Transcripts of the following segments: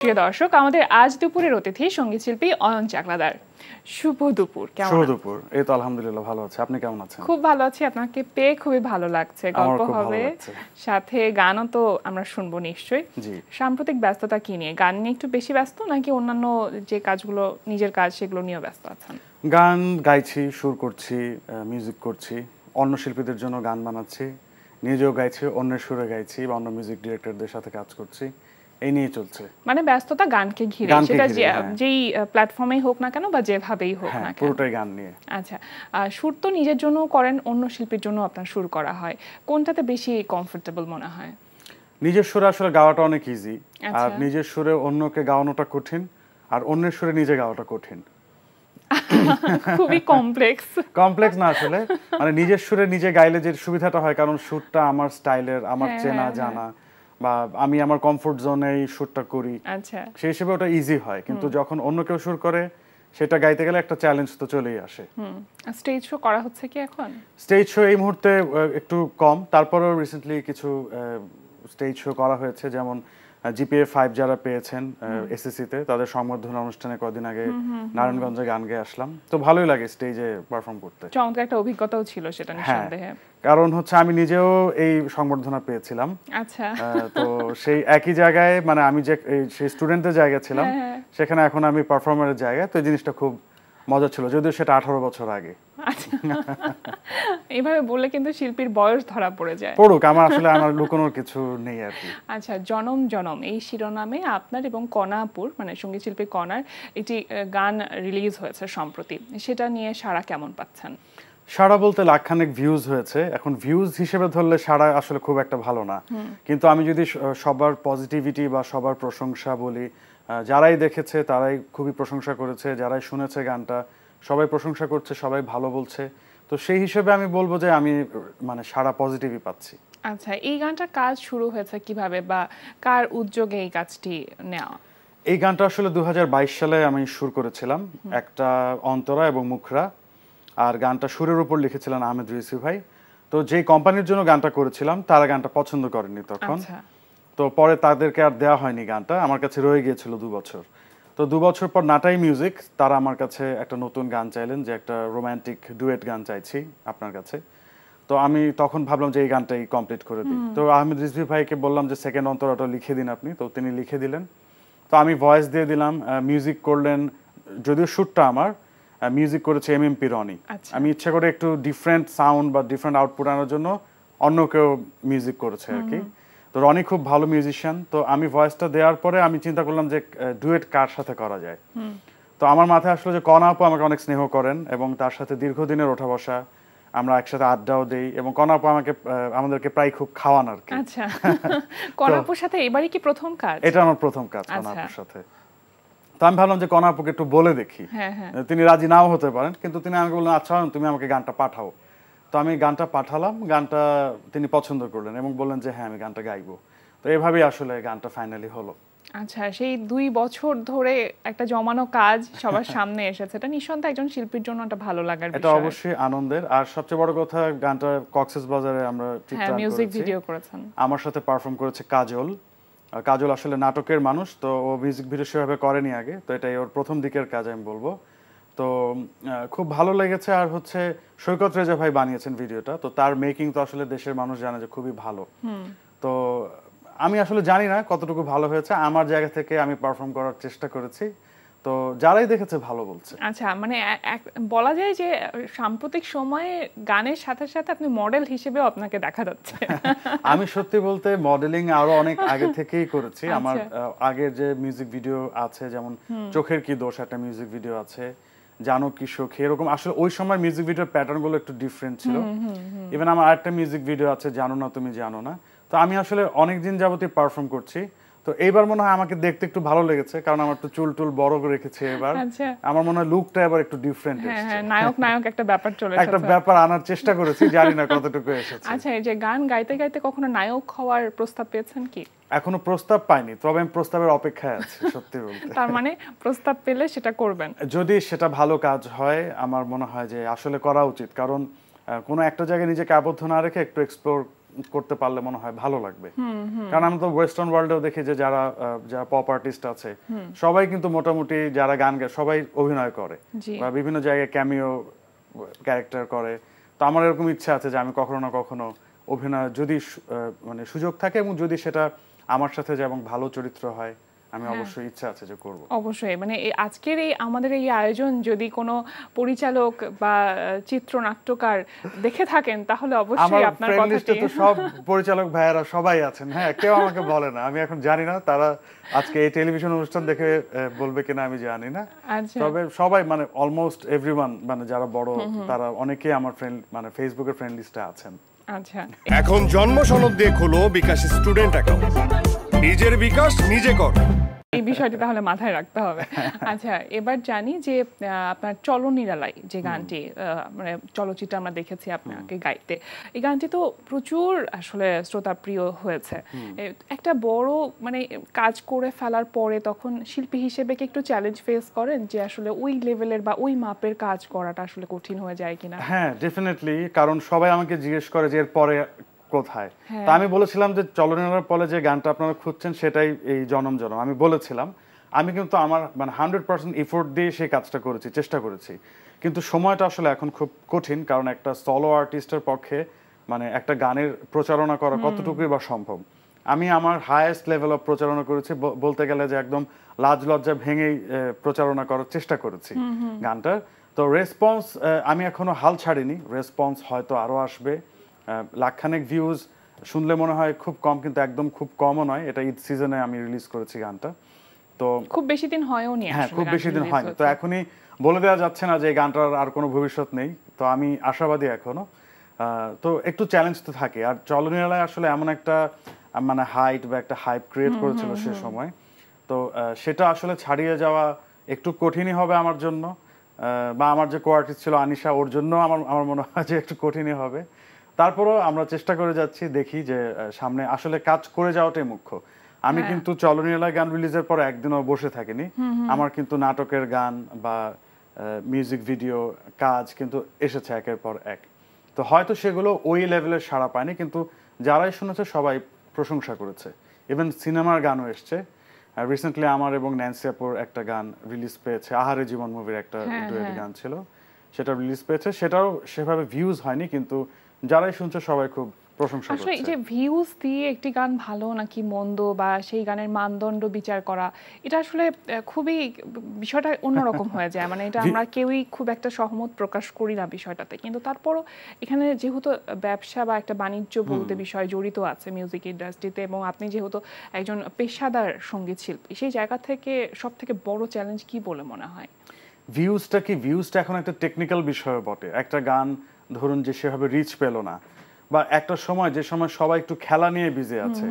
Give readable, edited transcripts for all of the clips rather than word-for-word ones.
প্রিয় দর্শক, আমাদের আজ দুপুরের অতিথি সঙ্গীত শিল্পী অয়ন চাকলাদার। শুভ দুপুর। কেমন? শুভ দুপুর। এই তো আলহামদুলিল্লাহ ভালো আছি। আপনি কেমন আছেন? খুব ভালো আছি। আপনাকে পেয়ে খুবই ভালো লাগছে। গল্প হবে, সাথে গানও তো আমরা শুনবো নিশ্চয়ই। জি। সাম্প্রতিক ব্যস্ততা কি নিয়ে? গান নিয়ে একটু বেশি ব্যস্ত নাকি অন্যান্য যে কাজগুলো নিজের কাজ সেগুলো নিয়েও ব্যস্ত আছেন? গান গাইছি, সুর করছি, মিউজিক করছি, অন্য শিল্পীদের জন্য গান বানাচ্ছি, নিজেও গাইছি, অন্যের সুরে গাইছি বা অন্য মিউজিক ডিরেক্টরদের সাথে কাজ করছি, এই নিয়ে চলছে। মানে ব্যস্ততা গানকে ঘিরে, সেটা যেই প্ল্যাটফর্মেই হোক না কেন বা যেভাবেই হোক না কেন, পুরোটাই গান নিয়ে। আচ্ছা, সুর তো নিজের জন্য করেন, অন্য শিল্পীর জন্য আপনার সুর করা হয়, কোনটাতে বেশি কমফোর্টেবল মনে হয়? নিজের সুরে আসলে গাওয়াটা অনেক ইজি, আর নিজের সুরে অন্যকে গাওয়ানোটা কঠিন, আর অন্যের সুরে নিজে গাওয়াটা কঠিন। খুবই কমপ্লেক্স না আসলে, মানে নিজের সুরে নিজে গাইলে যে সুবিধাটা হয়, কারণ সুরটা আমার স্টাইলের, আমার চেনা জানা, বা আমি আমার কমফোর্ট জোনেই সুরটা করি, আচ্ছা, সেই হিসেবে ওটা ইজি হয়। কিন্তু যখন অন্য কেউ সুর করে, সেটা গাইতে গেলে একটা চ্যালেঞ্জ তো চলেই আসে। স্টেজ শো করা হচ্ছে কি এখন? স্টেজ শো এই মুহূর্তে একটু কম, তারপরেও রিসেন্টলি কিছু স্টেজ শো করা হয়েছে, যেমন জিপিএ 5 যারা পেয়েছেন এসএসসি-তে, তাদের সংবর্ধনা অনুষ্ঠানে কদিন আগে নারায়ণগঞ্জে গান গেয়ে আসলাম। তো ভালোই লাগে স্টেজে পারফর্ম করতে। চমৎকার একটা অভিজ্ঞতাও ছিল সেটা নিঃসন্দেহে। কারণ হচ্ছে আমি নিজেও এই সংবর্ধনা পেয়েছিলাম। আচ্ছা। তো সেই একই জায়গায়, মানে আমি যে সেই স্টুডেন্টের জায়গায় ছিলাম, সেখানে এখন আমি পারফর্মারের জায়গায়, তো এই জিনিসটা খুব মজা ছিল, যদিও সেটা 18 বছর আগে। আচ্ছা, এইভাবে বললে কিন্তু শিল্পীর বয়স ধরা পড়ে যায়। পড়ুক, আমার লুকানোর কিছু নেই আর কি। আচ্ছা, জনম জনম এই শিরোনামে আপনার এবং কণা আপুর, মানে সঙ্গীত শিল্পী কণার একটি গান রিলিজ হয়েছে সম্প্রতি, সেটা নিয়ে সাড়া কেমন পাচ্ছেন? সাড়া বলতে লাখখানেক ভিউজ হয়েছে। এখন ভিউজ হিসেবে ধরলে সাড়া আসলে খুব একটা ভালো না, কিন্তু আমি যদি সবার পজিটিভিটি বা সবার প্রশংসা বলি, যারাই দেখেছে তারাই খুবই প্রশংসা করেছে, যারাই শুনেছে গানটা সবাই প্রশংসা করছে, সবাই ভালো বলছে। তো সেই হিসেবে আমি বলবো যে আমি মানে সাড়া পজিটিভই পাচ্ছি। আচ্ছা, এই গানটার কাজ শুরু হয়েছে কিভাবে বা কার উদ্যোগে এই কাজটি নেওয়া? এই গানটা আসলে 2022 সালে আমি সুর করেছিলাম, একটা অন্তরা এবং মুখরা, আর গানটা সুরের উপর লিখেছিলেন আহমেদ রিসি ভাই। তো যে কোম্পানির জন্য গানটা করেছিলাম, তারা গানটা পছন্দ করেনি তখন। তো পরে তাদেরকে আর দেওয়া হয়নি গানটা, আমার কাছে রয়ে গিয়েছিল 2 বছর। তো 2 বছর পর নাটাই মিউজিক তারা আমার কাছে একটা নতুন গান চাইলেন, যে একটা রোমান্টিক ডুয়েট গান চাইছি আপনার কাছে। তো আমি তখন ভাবলাম যে এই গানটাই কমপ্লিট করে দিই। তো আহমেদ রিজভী ভাইকে বললাম যে সেকেন্ড অন্তরাটা লিখে দিন আপনি, তো তিনি লিখে দিলেন। তো আমি ভয়েস দিয়ে দিলাম, মিউজিক করলেন, যদিও শ্যুটটা আমার, মিউজিক করেছে এমএমপি রনি। আমি ইচ্ছা করে একটু ডিফারেন্ট সাউন্ড বা ডিফারেন্ট আউটপুট আনার জন্য অন্য কেউ মিউজিক করেছে আর কি। তো রনি খুব ভালো মিউজিশিয়ান। তো আমি ভয়েসটা দেওয়ার পরে আমি চিন্তা করলাম যে ডুয়েট কার সাথে করা যায়। তো আমার মাথায় আসলো যে কণা আপু আমাকে অনেক স্নেহ করেন এবং তার সাথে দীর্ঘদিনের ওঠা বসা, আমরা একসাথে আড্ডাও দেই, এবং কণা আপু আমাদেরকে প্রায় খুব খাওয়ান আর কি। আচ্ছা, কণা আপুর সাথে এবারই কি প্রথম কাজ? এটা আমার প্রথম কাজ কণা আপুর সাথে। তো আমি ভাবলাম যে কণা আপুকে একটু বলে দেখি, তিনি রাজি নাও হতে পারেন, কিন্তু তিনি আমাকে বললেন আচ্ছা তুমি আমাকে গানটা পাঠাও। তো আমি গানটা পাঠালাম, গানটা তিনি পছন্দ করলেন এবং বললেন যে হ্যাঁ আমি গানটা গাইবো। তো এভাবেই আসলে গানটা ফাইনালি হলো। আচ্ছা, সেই 2 বছর ধরে একটা জমানো কাজ সবার সামনে এসেছে, এটা নিঃসন্দেহে একজন শিল্পীর জন্য একটা ভালো লাগার বিষয়। এটা অবশ্যই আনন্দের। আর সবচেয়ে বড় কথা, গানটা কক্সেস বাজারে আমরা চিত্রায়ন করেছি, মিউজিক ভিডিও করেছেন। আমার সাথে পারফর্ম করেছে কাজল। কাজল আসলে নাটকের মানুষ, তো ও মিউজিক ভিডিও সেভাবে করেনি আগে, তো এটাই ওর প্রথম দিকের কাজ আমি বলবো। তো খুব ভালো লেগেছে। আর হচ্ছে সৈকত রেজা ভাই বানিয়েছেন ভিডিওটা, তো তার মেকিং তো আসলে দেশের মানুষ জানে যে খুবই ভালো। তো আমি আসলে জানি না কতটুকু ভালো হয়েছে, আমার জায়গা থেকে আমি পারফর্ম করার চেষ্টা করেছি, তো যারাই দেখেছে ভালো বলছে। আচ্ছা, মানে বলা যায় যে সাম্প্রতিক সময়ে গানের সাথে সাথে আপনি মডেল হিসেবেও আপনাকে দেখা যাচ্ছে। আমি সত্যি বলতে মডেলিং আরো অনেক আগে থেকেই করেছি। আমার আগের যে মিউজিক ভিডিও আছে, যেমন চোখের কি দোষ একটা মিউজিক ভিডিও আছে, জানো কি সখী, এরকম আসলে ওই সময় মিউজিক ভিডিওর প্যাটার্ন গুলো একটু ডিফারেন্ট ছিল। ইভেন আমার আরেকটা মিউজিক ভিডিও আছে জানো না তুমি জানো না। তো আমি আসলে অনেকদিন যাবতই পারফর্ম করছি, তো এইবার মনে হয় আমাকে দেখতে একটু ভালো লেগেছে, কারণ আমার তো চুল টুল বড় করে রেখেছে এবার। আমার মনে হয় লুকটা এবার একটু ডিফারেন্ট এসেছে। নায়ক একটা ব্যাপার চলে এসেছে, একটা ব্যাপার আনার চেষ্টা করেছি, জানি না কতটুকু এসেছে। আচ্ছা, এই যে গান গাইতে গাইতে কখনো নায়ক হওয়ার প্রস্তাব পেয়েছেন কি? এখনো প্রস্তাব পাইনি, তবে আমি প্রস্তাবের অপেক্ষায় আছি সত্যি বলতে। তার মানে প্রস্তাব পেলে সেটা করবেন? যদি সেটা ভালো কাজ হয়, আমার মনে হয় যে আসলে করা উচিত, কারণ কোনো একটা জায়গায় নিজেকে আবদ্ধ না রেখে একটু এক্সপ্লোর করতে পারলে মনে হয় ভালো লাগবে। কারণ আমি তো ওয়েস্টার্ন ওয়ার্ল্ডেও দেখি যে যারা পপ আর্টিস্ট আছে সবাই কিন্তু মোটামুটি যারা গান গায় সবাই অভিনয় করে বা বিভিন্ন জায়গায় ক্যামিও ক্যারেক্টার করে। তো আমার এরকম ইচ্ছা আছে যে আমি কখনো না কখনো অভিনয় যদি মানে সুযোগ থাকে এবং যদি সেটা আমার সাথে যেমন ভালো চরিত্র হয় আমি অবশ্যই ইচ্ছা আছে যে করব। অবশ্যই মানে আজকের এই আমাদের এই আয়োজন যদি কোনো পরিচালক বা চিত্রনাট্যকার দেখে থাকেন তাহলে অবশ্যই আপনার কথাটি তো সব পরিচালক ভাইয়েরা সবাই আছেন, হ্যাঁ কেউ আমাকে বলে না, আমি এখন জানি না তারা আজকে এই টেলিভিশন অনুষ্ঠান দেখে বলবে কিনা আমি জানি না, তবে সবাই মানে অলমোস্ট এভরিওয়ান মানে যারা বড় তারা অনেকেই আমার ফ্রেন্ড মানে ফেসবুকের ফ্রেন্ড লিস্টে আছেন। আচ্ছা, এখন জন্ম সনদ দিয়ে খোলো বিকাশ স্টুডেন্ট অ্যাকাউন্ট, নিজের বিকাশ নিজে কর। এই বিষয়টি তাহলে মাথায় রাখতে হবে। আচ্ছা, এবার জানি যে আপনার চলো নিরালাই যে গানটি মানে চলচ্চিত্রে আমরা দেখেছি আপনাকে গাইতে, এই গানটি তো প্রচুর আসলে শ্রোতাপ্রিয় হয়েছে। একটা বড় মানে কাজ করে ফেলার পরে তখন শিল্পী হিসেবে কি একটু চ্যালেঞ্জ ফেস করেন যে আসলে ওই লেভেলের বা ওই মাপের কাজ করাটা আসলে কঠিন হয়ে যায় কিনা? হ্যাঁ ডেফিনেটলি, কারণ সবাই আমাকে জিজ্ঞেস করে যে এর পরে কোথায়। তা আমি বলেছিলাম যে চলনীয় পলে যে গানটা আপনারা খুঁজছেন সেটাই এই জনম জনম। আমি বলেছিলাম আমি কিন্তু আমার মানে 100% এফোর্ট দিয়ে সেই কাজটা করেছি, চেষ্টা করেছি, কিন্তু সময়টা আসলে এখন খুব কঠিন, কারণ একটা সলো আর্টিস্টের পক্ষে মানে একটা গানের প্রচারণা করা কতটুকুই বা সম্ভব। আমি আমার হাইয়েস্ট লেভেল অফ প্রচারণা করেছি, বলতে গেলে যে একদম লাজ লজ্জা ভেঙেই প্রচারণা করার চেষ্টা করেছি গানটার। তো রেসপন্স আমি এখনো হাল ছাড়িনি, রেসপন্স হয়তো আরো আসবে। লাখখানেক ভিউজ শুনলে মনে হয় খুব কম, কিন্তু একদম খুব কমও নয়, এটা ঈদ সিজনে আমি রিলিজ করেছি গানটা। তো খুব বেশি দিন হয়ও নি, হ্যাঁ খুব বেশি দিন হয়নি, তো এখনই বলে দেওয়া যাচ্ছে না যে এই গানটার আর কোনো ভবিষ্যৎ নেই, তো আমি আশাবাদী এখনো। তো একটু চ্যালেঞ্জ তো থাকে, আর চলনীয়ালায় আসলে এমন একটা মানে হাইট বা একটা হাইপ ক্রিয়েট করেছিল সে সময়, তো সেটা আসলে ছাড়িয়ে যাওয়া একটু কঠিনই হবে আমার জন্য, বা আমার যে কো-আর্টিস্ট ছিল আনিশা ওর জন্য আমার মনে হয় যে একটু কঠিনই হবে। তারপরেও আমরা চেষ্টা করে যাচ্ছি, দেখি যে সামনে আসলে কাজ করে যাওয়াটাই মুখ্য। আমি কিন্তু চলনীয়ালায় গান রিলিজের পর একদিনও বসে থাকিনি, আমার কিন্তু নাটকের গান বা মিউজিক ভিডিও কাজ কিন্তু এসেছে একের পর এক। তো হয়তো সেগুলো ওই লেভেলের সাড়া পায়নি, কিন্তু যারাই শুনেছে সবাই প্রশংসা করেছে। ইভেন সিনেমার গানও এসছে, রিসেন্টলি আমার এবং ন্যান্সি আপুর একটা গান রিলিজ পেয়েছে, আহারে জীবন মুভির একটা ডুয়েট গান ছিল, সেটা রিলিজ পেয়েছে, সেটাও সেভাবে ভিউজ হয়নি, কিন্তু যারাই শুনছে সবাই খুব প্রশংসা করছে। আসলে এই যে ভিউজ দিয়ে একটি গান ভালো নাকি মন্দ বা সেই গানের মানদণ্ড বিচার করা, এটা আসলে খুবই বিষয়টা অন্যরকম হয়ে যায়, মানে এটা আমরা কেউই খুব একটা সহমত প্রকাশ করি না বিষয়টাতে, কিন্তু তারপরও এখানে যেহেতু ব্যবসা বা একটা বাণিজ্য বলতে বিষয় জড়িত আছে মিউজিক ইন্ডাস্ট্রিতে, এবং আপনি যেহেতু একজন পেশাদার সঙ্গীত শিল্পী, সেই জায়গা থেকে সব থেকে বড় চ্যালেঞ্জ কি বলে মনে হয়? ভিউজটা এখন একটা টেকনিক্যাল বিষয় বটে। একটা গান ধরুন যে সেভাবে রিচ পেল না, বা একটা সময় যে সময় সবাই একটু খেলা নিয়ে বিজি আছে,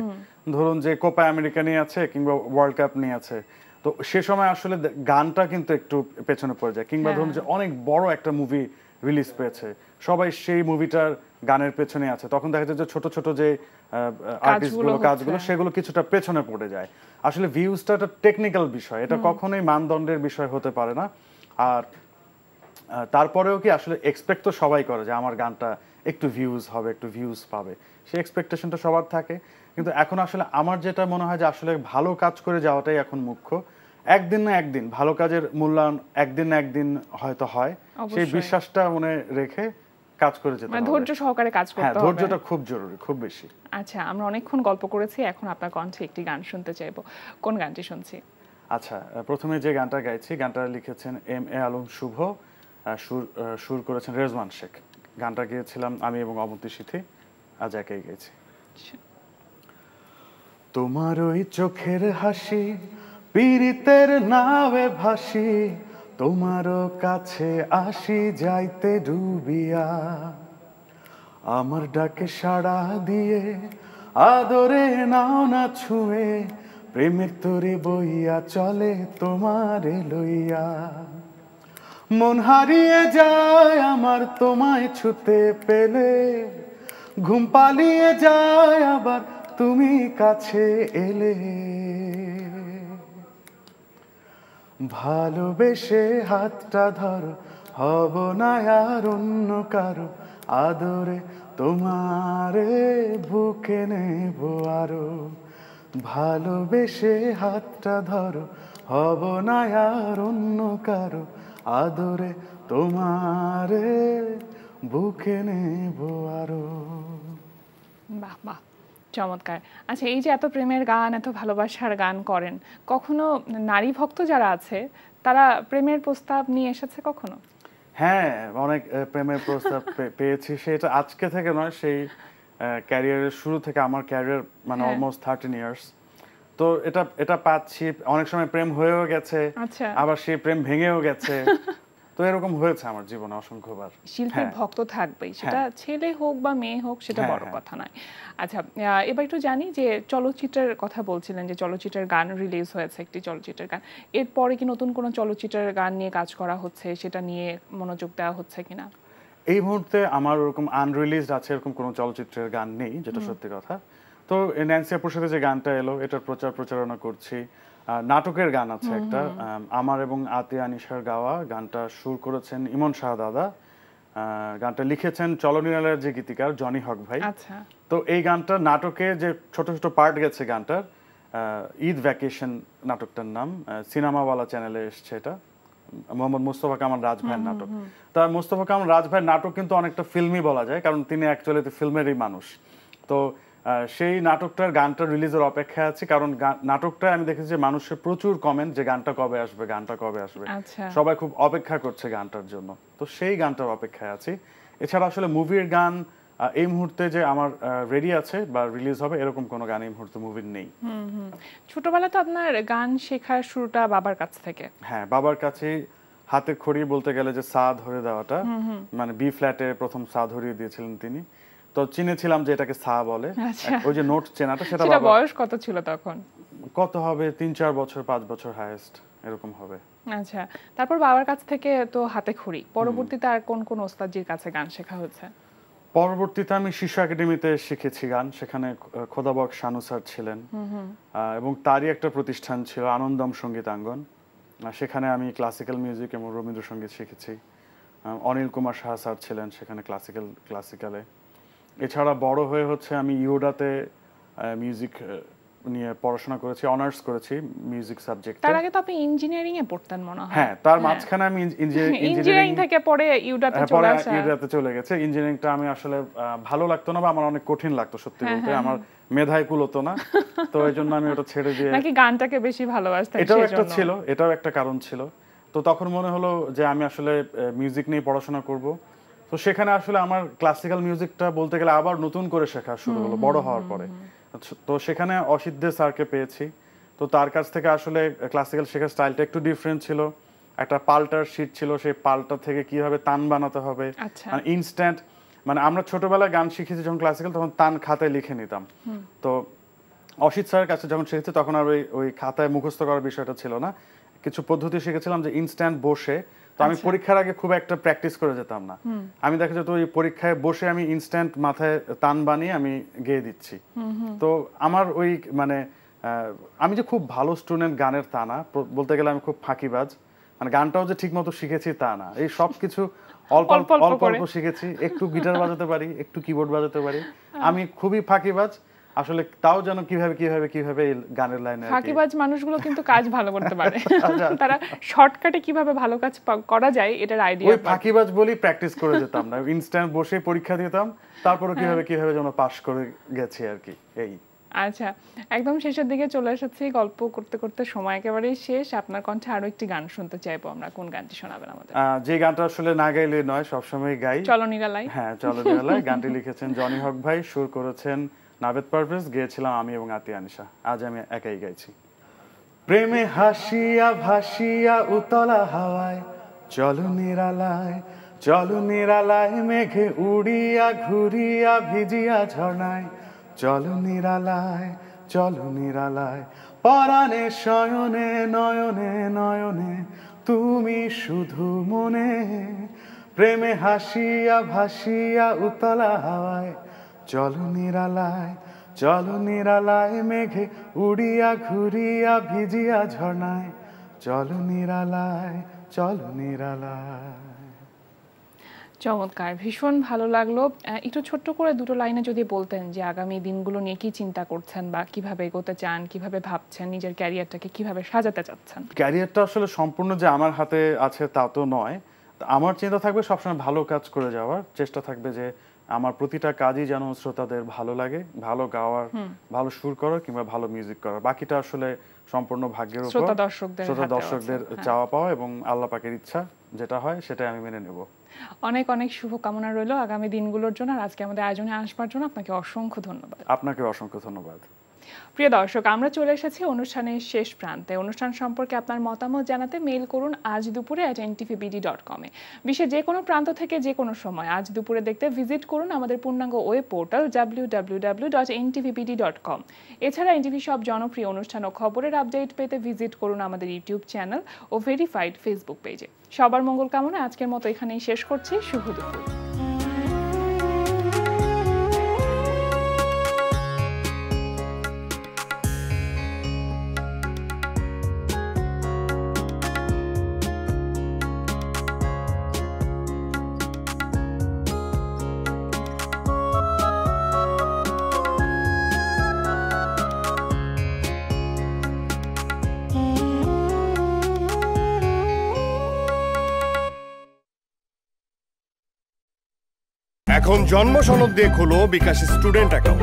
ধরুন যে কোপা আমেরিকা নিয়ে আছে কিংবা ওয়ার্ল্ড কাপ নিয়ে আছে, তো সে সময় আসলে গানটা কিন্তু একটু পেছনে পড়ে যায়। কিংবা ধরুন যে অনেক বড় একটা মুভি রিলিজ পেয়েছে, সবাই সেই মুভিটার গানের পেছনে আছে, তখন দেখা যায় যে ছোট ছোট যে আর্টিস্টগুলো কাজগুলো সেগুলো কিছুটা পেছনে পড়ে যায়। আসলে ভিউজটা একটা টেকনিক্যাল বিষয়, এটা কখনোই মানদণ্ডের বিষয় হতে পারে না। আর তারপরেও কি আসলে এক্সপেক্ট তো সবাই করে যে আমার গানটা একটু ভিউজ হবে, একটু ভিউজ পাবে, সেই এক্সপেকটেশনটা সবার থাকে। কিন্তু এখন আসলে আমার যেটা মনে হয় যে আসলে ভালো কাজ করে যাওয়াটাই এখন মুখ্য। একদিন না একদিন ভালো কাজের মূল্যায়ন একদিন না একদিন হয়তো হয়, সেই বিশ্বাসটা মনে রেখে কাজ করে যেতে হবে, মানে ধৈর্য সহকারে কাজ করতে হবে। হ্যাঁ ধৈর্যটা খুব জরুরি, খুব বেশি। আচ্ছা, আমরা অনেকক্ষণ গল্প করেছি, এখন আপনার কণ্ঠে একটি গান শুনতে চাইবো। কোন গানটি শুনছি? আচ্ছা, প্রথমে যে গানটা গাইছি, গানটা লিখেছেন এম এ আলম শুভ, সুর করেছেন রেজওয়ান শেখ। গানটা গেয়েছিলাম আমি এবং অবন্তী সিথি, আজ একাই গেয়েছি। তোমার ওই চোখের হাসি পীড়িতের নাবে ভাসি, তোমারও কাছে আসি যাইতে ডুবিয়া, আমার ডাকে সাড়া দিয়ে আদরে নাও না ছুঁয়ে, প্রেমের তোরে বইয়া চলে তোমারে লইয়া, মন হারিয়ে যায় আমার তোমায় ছুতে পেলে, ঘুম পালিয়ে যায় আবার তুমি কাছে এলে, ভালোবেসে হাতটা ধরো, হব না আর অন্য কারো, আদরে তোমারে বুকে নেব আরো। ভালোবেসে হাতটা ধরো, হব না আর অন্য কারো, আদরে তোমারে বুকে নেব আরো। বাহ বাহ, চমৎকার। আচ্ছা, এই যে এত প্রেমের গান, এত ভালোবাসার গান করেন, কখনো নারী ভক্ত যারা আছে তারা প্রেমের প্রস্তাব নিয়ে এসেছে কখনো? হ্যাঁ, অনেক প্রেমের প্রস্তাব পেয়েছি। সেটা আজকে থেকে নয়, সেই ক্যারিয়ারের শুরু থেকে। আমার ক্যারিয়ার মানে অলমোস্ট 13 ইয়ার্স। তো এটা এটা পাচ্ছি। অনেক সময় প্রেম হয়েও গেছে, আচ্ছা, আবার সেই প্রেম ভেঙেও গেছে। তো এরকম হয়েছে আমার জীবনে অসংখ্যবার। শিল্পীর ভক্ত থাকবেই, সেটা ছেলে হোক বা মেয়ে হোক, সেটা বড় কথা নয়। আচ্ছা, এবার একটু জানি যে চলচ্চিত্রের কথা বলছিলেন, যে চলচ্চিত্রের গান রিলিজ হয়েছে, একটি চলচ্চিত্রের গান। এরপরে কি নতুন কোনো চলচ্চিত্রের গান নিয়ে কাজ করা হচ্ছে, সেটা নিয়ে মনোযোগ দেওয়া হচ্ছে কিনা? এই মুহূর্তে আমার ওরকম আনরিলিজড আছে এরকম কোনো চলচ্চিত্রের গান নেই, যেটা সত্যি কথা। তো ন্যান্সি আপুর সাথে যে গানটা এলো, এটার প্রচারণা করছি। নাটকের গান আছে একটা, আমার এবং আতিয়া আনিশার গাওয়া। গানটা সুর করেছেন ইমন শাহ দাদা, গানটা লিখেছেন চলনীলালের যে গীতিকার জনি হক ভাই। আচ্ছা, তো এই গানটা নাটকে যে ছোট ছোট পার্ট গেছে গানটার, ঈদ ভ্যাকেশন নাটকটার নাম, সিনেমাওয়ালা চ্যানেলে এসছে এটা, মোহাম্মদ মুস্তফা কামাল রাজ ভাইয়ের নাটক। তা মুস্তফা কামাল রাজ ভাইয়ের নাটক কিন্তু অনেকটা ফিল্মি বলা যায়, কারণ তিনি অ্যাকচুয়ালি ফিল্মেরই মানুষ। তো সেই নাটকটার গানটা রিলিজের অপেক্ষায় আছি, কারণ নাটকটা আমি দেখেছি যে মানুষের প্রচুর কমেন্ট যে গানটা কবে আসবে, গানটা কবে আসবে। সবাই খুব অপেক্ষা করছে গানটার জন্য। তো সেই গানটার অপেক্ষায় আছি। এছাড়া আসলে মুভির গান এই মুহূর্তে যে আমার রেডি আছে বা রিলিজ হবে, এরকম কোনো গান এই মুহূর্তে মুভির নেই। ছোটবেলা তো আপনার গান শেখার শুরুটা বাবার কাছ থেকে? হ্যাঁ, বাবার কাছেই হাতে খড়ি বলতে গেলে যে সা ধরে দেওয়াটা, মানে বি ফ্ল্যাটে প্রথম সা ধরিয়ে দিয়েছিলেন তিনি। তো চিনেছিলাম যে এটাকে সা বলে। ওই যে নোট চেনাটা, সেটা বয়স কত ছিল তখন? কত হবে, 3-4 বছর, 5 বছর হাইয়েস্ট এরকম হবে। আচ্ছা, তারপর বাবার কাছ থেকে তো হাতে খড়ি, পরবর্তীতে আর কোন কোন ওস্তাদজির কাছে গান শেখা হয়েছে? পরবর্তীতে আমি শিশু একাডেমিতে শিখেছি গান। সেখানে খোদাবক শানু স্যার ছিলেন, এবং তারই একটা প্রতিষ্ঠান ছিল আনন্দম সঙ্গীতাঙ্গন। সেখানে আমি ক্লাসিক্যাল মিউজিক এবং রবীন্দ্রসঙ্গীত শিখেছি। অনিল কুমার সাহা স্যার ছিলেন সেখানে ক্লাসিক্যালে। এছাড়া বড় হয়ে হচ্ছে আমি ইউডাতে মিউজিক নিয়ে পড়াশোনা করেছি, অনার্স করেছি মিউজিক সাবজেক্টে। তার আগে তো আপনি ইঞ্জিনিয়ারিং এ পড়তেন মনে হয়? হ্যাঁ, তার মাঝখানে আমি ইঞ্জিনিয়ারিং থেকে পরে ইউডাতে চলে গেছে। ইঞ্জিনিয়ারিংটা আমি আসলে ভালো লাগতো না, বা আমার অনেক কঠিন লাগতো সত্যি বলতে। আমার মেধায় কুলোতো না, তো এইজন্য আমি ওটা ছেড়ে দিয়ে নাকি গানটাকে বেশি ভালোবাসতেন? এটাও একটা কারণ ছিল। তো তখন মনে হলো যে আমি আসলে মিউজিক নিয়ে পড়াশোনা করব। তো সেখানে আসলে আমার ক্লাসিক্যাল মিউজিকটা বলতে গেলে আবার নতুন করে শেখা শুরু হলো বড় হওয়ার পরে। তো সেখানে অসিত দে স্যারকে পেয়েছি। তো তার কাছ থেকে আসলে ক্লাসিক্যাল শেখার স্টাইলটা একটু ডিফারেন্ট ছিল। একটা পাল্টার শিট ছিল, সেই পাল্টা থেকে কিভাবে তান বানাতে হবে, মানে ইনস্ট্যান্ট। মানে আমরা ছোটবেলায় গান শিখেছি যখন ক্লাসিক্যাল, তখন তান খাতায় লিখে নিতাম। তো অসিত স্যারের কাছে যখন শিখেছি, তখন আর ওই খাতায় মুখস্থ করার বিষয়টা ছিল না। কিছু পদ্ধতি শিখেছিলাম যে ইনস্ট্যান্ট বসে। তো আমি পরীক্ষার আগে খুব একটা প্র্যাকটিস করে যেতাম না। আমি দেখা যেত ওই পরীক্ষায় বসে আমি ইনস্ট্যান্ট মাথায় তান বানিয়ে আমি গেয়ে দিচ্ছি। তো আমার ওই মানে আমি যে খুব ভালো স্টুডেন্ট গানের তা না, বলতে গেলে আমি খুব ফাঁকিবাজ। মানে গানটাও যে ঠিক মতো শিখেছি তা না, এই সব কিছু অল্প অল্প শিখেছি। একটু গিটার বাজাতে পারি, একটু কিবোর্ড বাজাতে পারি। আমি খুবই ফাঁকিবাজ আসলে। তাও যেন কিভাবে গানের লাইনে ফাঁকিবাজ মানুষগুলো কিন্তু কাজ ভালো করতে পারে। তারা শর্টকাটে কিভাবে ভালো কাজ করা যায় এটার আইডিয়া। ওই ফাঁকিবাজ বলেই প্র্যাকটিস করে যেতাম না, ইনস্ট্যান্ট বসে পরীক্ষা দিতাম, তারপরে কিভাবে যেন পাস করে গেছি আর কি। এই আচ্ছা, একদম শেষের দিকে চলে এসেছি, গল্প করতে করতে সময় একেবারেই শেষ। আপনার কণ্ঠে আরো একটি গান শুনতে চাইবো আমরা। কোন গানটি শোনাবেন আমাদের? যে গানটা আসলে না গাইলে নয়, সবসময় গাই, চলো নিরালাই। হ্যাঁ, চলো নিরালাই। গানটি লিখেছেন জনি হক ভাই, সুর করেছেন নাভেদ পারভেজ, গেয়েছিলাম আমি এবং আতিয়া আনিশা। আজ আমি একাই গাইছি। প্রেমে হাসিয়া ভাসিয়া উতলা হাওয়ায়, চলো নিরালায়, চলো নিরালায়, মেঘে উড়িয়া ঘুরিয়া ভিজিয়া ঝর্ণায়, চলো নিরালায়, চলো নিরালায়, পরাণে শয়নে নয়নে নয়নে তুমি শুধু মনে। প্রেমে হাসিয়া ভাসিয়া উতলা হাওয়ায়, চলো নিরালায়, চলো নিরালায়, মেঘে উড়িয়া ঘুরিয়া ভিজিয়া ঝর্ণায়, চলো নিরালায়, চলো নিরালায়। চমৎকার, ভীষণ ভালো লাগলো। একটু ছোট্ট করে দুটো লাইনে যদি বলতেন যে আগামী দিনগুলো নিয়ে কি চিন্তা করছেন বা কিভাবে এগোতে চান, কিভাবে ভাবছেন, নিজের ক্যারিয়ারটাকে কিভাবে সাজাতে চাচ্ছেন? ক্যারিয়ারটা আসলে সম্পূর্ণ যে আমার হাতে আছে তা তো নয়। আমার চিন্তা থাকবে সবসময় ভালো কাজ করে যাওয়ার চেষ্টা থাকবে, যে আমার প্রতিটা কাজই যেন শ্রোতাদের ভালো লাগে, ভালো গাওয়ার, ভালো সুর করার কিংবা ভালো মিউজিক করার। বাকিটা আসলে সম্পূর্ণ ভাগ্যের উপর, শ্রোতা দর্শকদের চাওয়া পাওয়া এবং আল্লাহ পাকের ইচ্ছা যেটা হয় সেটাই আমি মেনে নেব। অনেক অনেক শুভকামনা রইল আগামী দিনগুলোর জন্য। আর আজকে আমাদের আয়োজনে আসবার জন্য আপনাকে অসংখ্য ধন্যবাদ। আপনাকে অসংখ্য ধন্যবাদ। প্রিয় দর্শক, আমরা চলে এসেছি অনুষ্ঠানের শেষ প্রান্তে। অনুষ্ঠান সম্পর্কে আপনার মতামত জানাতে মেইল করুন আজ দুপুরে @ntvbd.com এ। বিশ্বের যে কোনো প্রান্ত থেকে যে কোনো সময় আজ দুপুরে দেখতে ভিজিট করুন আমাদের পূর্ণাঙ্গ ওয়েব পোর্টাল www.ntvbd.com। এছাড়া এনটিভি সব জনপ্রিয় অনুষ্ঠান ও খবরের আপডেট পেতে ভিজিট করুন আমাদের ইউটিউব চ্যানেল ও ভেরিফাইড ফেসবুক পেজে। সবার মঙ্গল কামনা আজকের মতো এখানেই শেষ করছি। শুভ দুপুর। এখন জন্ম সনদ দিয়ে খোলো বিকাশ স্টুডেন্ট অ্যাকাউন্ট।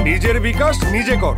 নিজের বিকাশ নিজে কর।